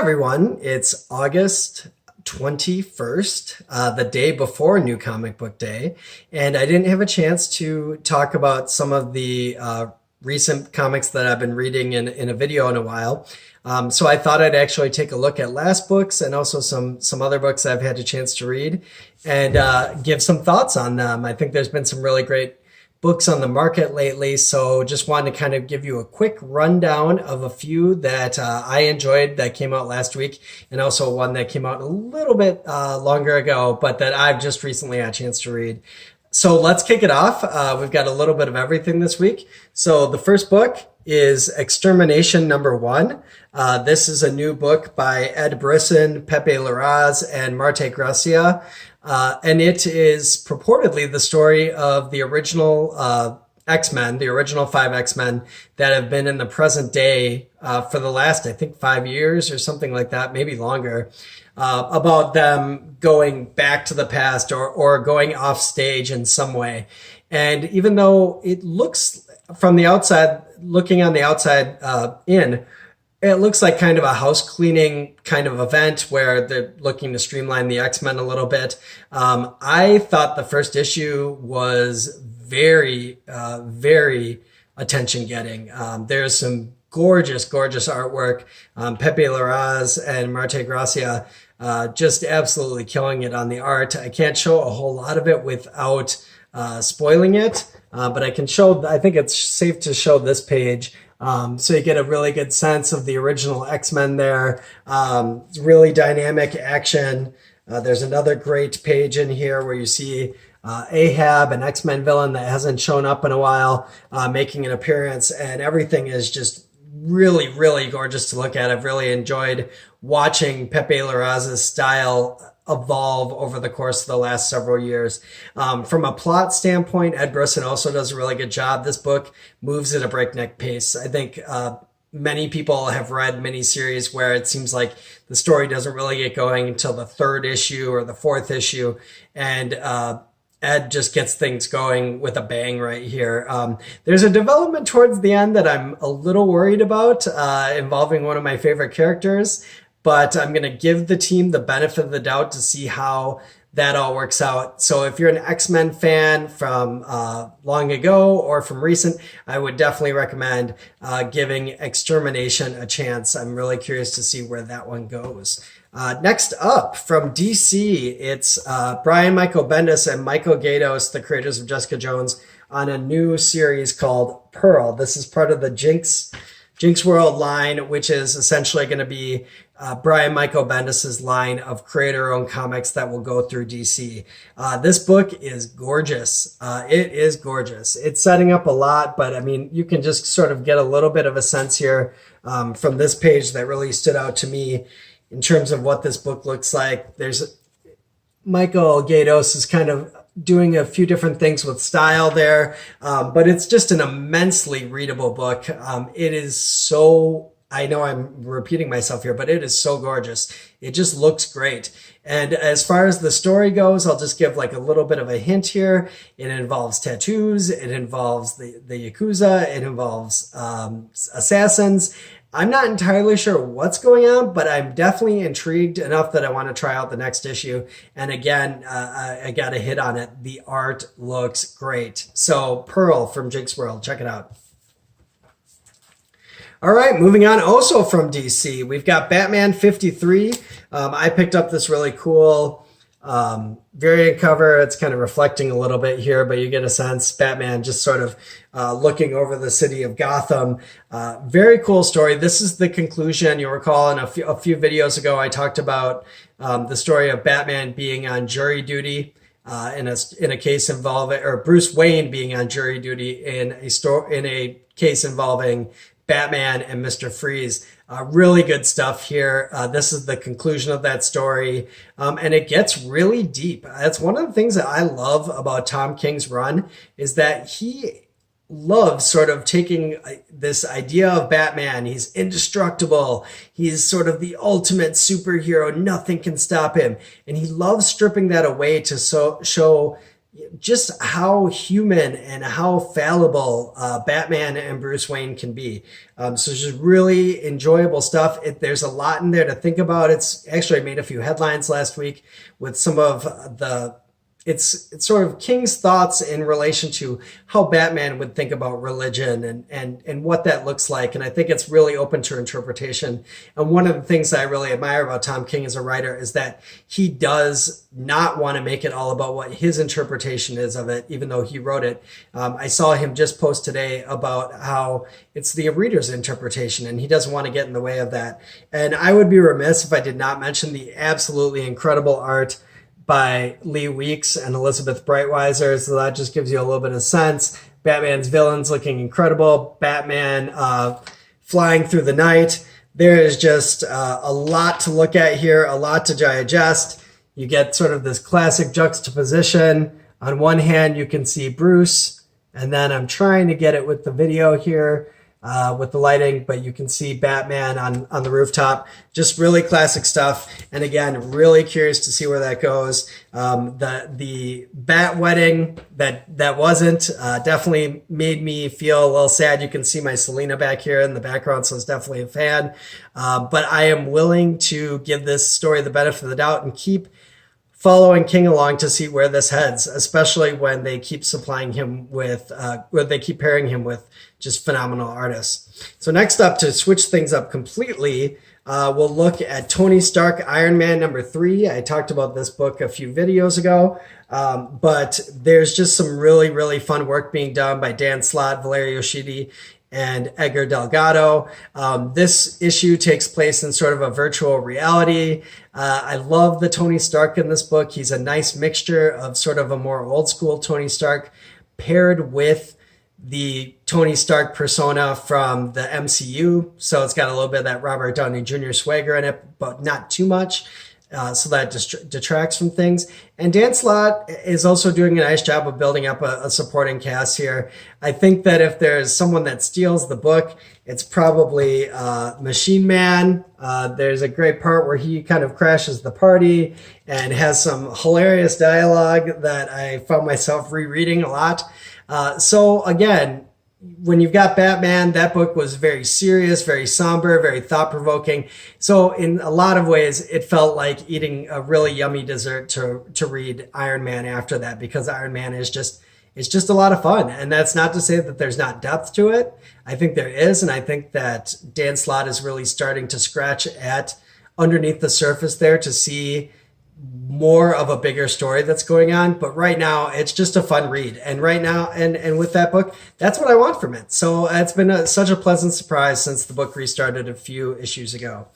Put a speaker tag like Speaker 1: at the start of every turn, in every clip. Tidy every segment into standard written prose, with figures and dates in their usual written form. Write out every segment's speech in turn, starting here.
Speaker 1: everyone, it's August 21st, the day before New Comic Book Day, and I didn't have a chance to talk about some of the recent comics that I've been reading in a video in a while. So I thought I'd actually take a look at last books and also some other books I've had a chance to read and give some thoughts on them. I think there's been some really great books on the market lately, so just wanted to kind of give you a quick rundown of a few that I enjoyed that came out last week, and also one that came out a little bit longer ago, but that I've just recently had a chance to read. So let's kick it off. We've got a little bit of everything this week. So the first book is Extermination #1. This is a new book by Ed Brisson, Pepe Larraz, and Marte Gracia. And it is purportedly the story of the original X-Men, the original 5 X-Men that have been in the present day for the last, I think, 5 years or something like that, maybe longer, about them going back to the past or going off stage in some way. And even though it looks from the outside, looking on the outside in, it looks like kind of a house cleaning kind of event where they're looking to streamline the X-Men a little bit. I thought the first issue was very attention getting. There's some gorgeous artwork. Pepe Larraz and Marte Gracia just absolutely killing it on the art. I can't show a whole lot of it without spoiling it, but I think it's safe to show this page. So you get a really good sense of the original X-Men there. Really dynamic action. There's another great page in here where you see Ahab, an X-Men villain that hasn't shown up in a while, making an appearance, and everything is just really gorgeous to look at. I've really enjoyed watching Pepe Larraz's style evolve over the course of the last several years. From a plot standpoint, Ed Brisson also does a really good job. This book moves at a breakneck pace. I think many people have read miniseries where it seems like the story doesn't really get going until the 3rd issue or the 4th issue, and Ed just gets things going with a bang right here. There's a development towards the end that I'm a little worried about, involving one of my favorite characters, but I'm going to give the team the benefit of the doubt to see how that all works out. So if you're an X-Men fan from long ago or from recent, I would definitely recommend giving Extermination a chance. I'm really curious to see where that one goes. Next up, from DC, it's Brian Michael Bendis and Michael Gaydos, the creators of Jessica Jones, on a new series called Pearl. This is part of the Jinx World line, which is essentially going to be Brian Michael Bendis' line of creator-owned comics that will go through DC. This book is gorgeous. It is gorgeous. It's setting up a lot, but I mean, you can just sort of get a little bit of a sense here from this page that really stood out to me in terms of what this book looks like. There's Michael Gaydos is kind of doing a few different things with style there, but it's just an immensely readable book. It is so, I know I'm repeating myself here, but it is so gorgeous. It just looks great. And as far as the story goes, I'll just give like a little bit of a hint here. It involves tattoos. It involves the Yakuza. It involves assassins. I'm not entirely sure what's going on, but I'm definitely intrigued enough that I want to try out the next issue. And again, I got a hit on it. The art looks great. So Pearl from Jinx World, check it out. All right, moving on. Also from DC, we've got Batman 53. I picked up this really cool variant cover. It's kind of reflecting a little bit here, but you get a sense Batman just sort of looking over the city of Gotham. Very cool story. This is the conclusion. You'll recall in a few videos ago, I talked about the story of Batman being on jury duty in a case involving, or Bruce Wayne being on jury duty in a case involving Batman and Mr. Freeze. Really good stuff here. This is the conclusion of that story. And it gets really deep. That's one of the things that I love about Tom King's run, is that he loves sort of taking this idea of Batman. He's indestructible. He's sort of the ultimate superhero. Nothing can stop him. And he loves stripping that away to show just how human and how fallible Batman and Bruce Wayne can be. So it's just really enjoyable stuff. There's a lot in there to think about. It's actually made a few headlines last week with some of the it's sort of King's thoughts in relation to how Batman would think about religion and what that looks like. And I think it's really open to interpretation. And one of the things I really admire about Tom King as a writer is that he does not want to make it all about what his interpretation is of it, even though he wrote it. I saw him just post today about how it's the reader's interpretation, and he doesn't want to get in the way of that. And I would be remiss if I did not mention the absolutely incredible art by Lee Weeks and Elizabeth Breitweiser. So that just gives you a little bit of sense. Batman's villains looking incredible. Batman flying through the night. There is just a lot to look at here, a lot to digest. You get sort of this classic juxtaposition. On one hand, you can see Bruce, and then I'm trying to get it with the video here, with the lighting, but you can see Batman on the rooftop. Just really classic stuff. And again, really curious to see where that goes. The bat wedding that wasn't definitely made me feel a little sad. You can see my Selena back here in the background, so it's definitely a fan. But I am willing to give this story the benefit of the doubt and keep following King along to see where this heads, especially when they keep supplying him with, where they keep pairing him with just phenomenal artists. So next up, to switch things up completely, we'll look at Tony Stark Iron Man #3. I talked about this book a few videos ago, but there's just some really, really fun work being done by Dan Slott, Valerio Schiti, and Edgar Delgado. This issue takes place in sort of a virtual reality. I love the Tony Stark in this book. He's a nice mixture of sort of a more old school Tony Stark paired with the Tony Stark persona from the MCU. So it's got a little bit of that Robert Downey Jr. swagger in it, but not too much. So that detracts from things. And Dan Slott is also doing a nice job of building up a supporting cast here. I think that if there's someone that steals the book, it's probably Machine Man. There's a great part where he kind of crashes the party and has some hilarious dialogue that I found myself rereading a lot. So again, when you've got Batman, that book was very serious, very somber, very thought-provoking. So in a lot of ways, it felt like eating a really yummy dessert to read Iron Man after that, because Iron Man is just a lot of fun. And that's not to say that there's not depth to it. I think there is, and I think that Dan Slott is really starting to scratch at underneath the surface there to see more of a bigger story that's going on. But right now, it's just a fun read. And right now, and with that book, that's what I want from it. So it's been such a pleasant surprise since the book restarted a few issues ago.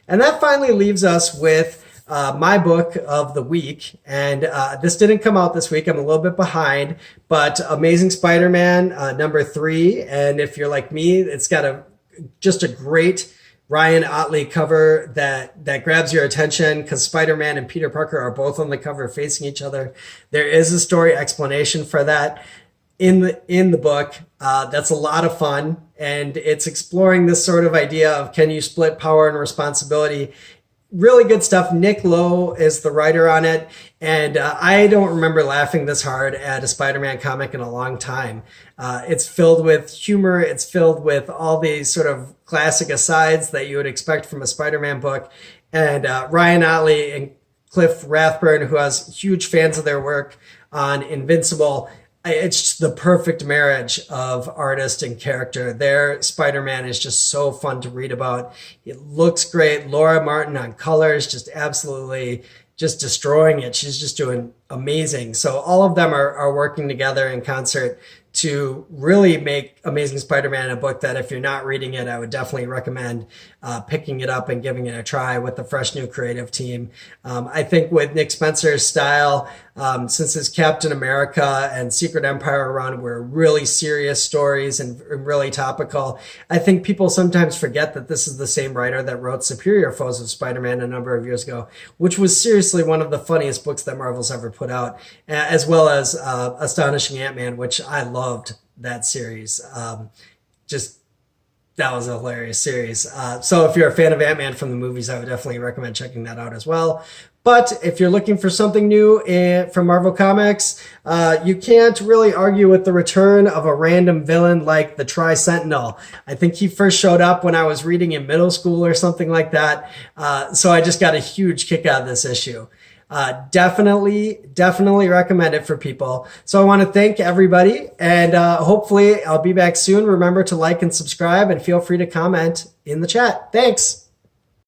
Speaker 1: And that finally leaves us with my book of the week. And this didn't come out this week. I'm a little bit behind, but Amazing Spider-Man #3. And if you're like me, it's got just a great Ryan Otley cover that grabs your attention, because Spider-Man and Peter Parker are both on the cover facing each other. There is a story explanation for that in the book. That's a lot of fun, and it's exploring this sort of idea of, can you split power and responsibility? Really good stuff. Nick Lowe is the writer on it, and I don't remember laughing this hard at a Spider-Man comic in a long time. It's filled with humor. It's filled with all these sort of classic asides that you would expect from a Spider-Man book. And Ryan Otley and Cliff Rathburn, who has huge fans of their work on Invincible, it's just the perfect marriage of artist and character. Their Spider-Man is just so fun to read about. It looks great. Laura Martin on colors, just absolutely just destroying it. She's just doing amazing. So all of them are working together in concert to really make Amazing Spider-Man a book that, if you're not reading it, I would definitely recommend picking it up and giving it a try with the fresh new creative team. I think with Nick Spencer's style, since his Captain America and Secret Empire run were really serious stories and really topical, I think people sometimes forget that this is the same writer that wrote Superior Foes of Spider-Man a number of years ago, which was seriously one of the funniest books that Marvel's ever put out, as well as Astonishing Ant-Man, which I loved that series. Just That was a hilarious series. So if you're a fan of Ant-Man from the movies, I would definitely recommend checking that out as well. But if you're looking for something new from Marvel Comics, you can't really argue with the return of a random villain like the Tri-Sentinel. I think he first showed up when I was reading in middle school or something like that. So I just got a huge kick out of this issue. Definitely recommend it for people. So I want to thank everybody, and hopefully I'll be back soon. Remember to like and subscribe, and feel free to comment in the chat. Thanks.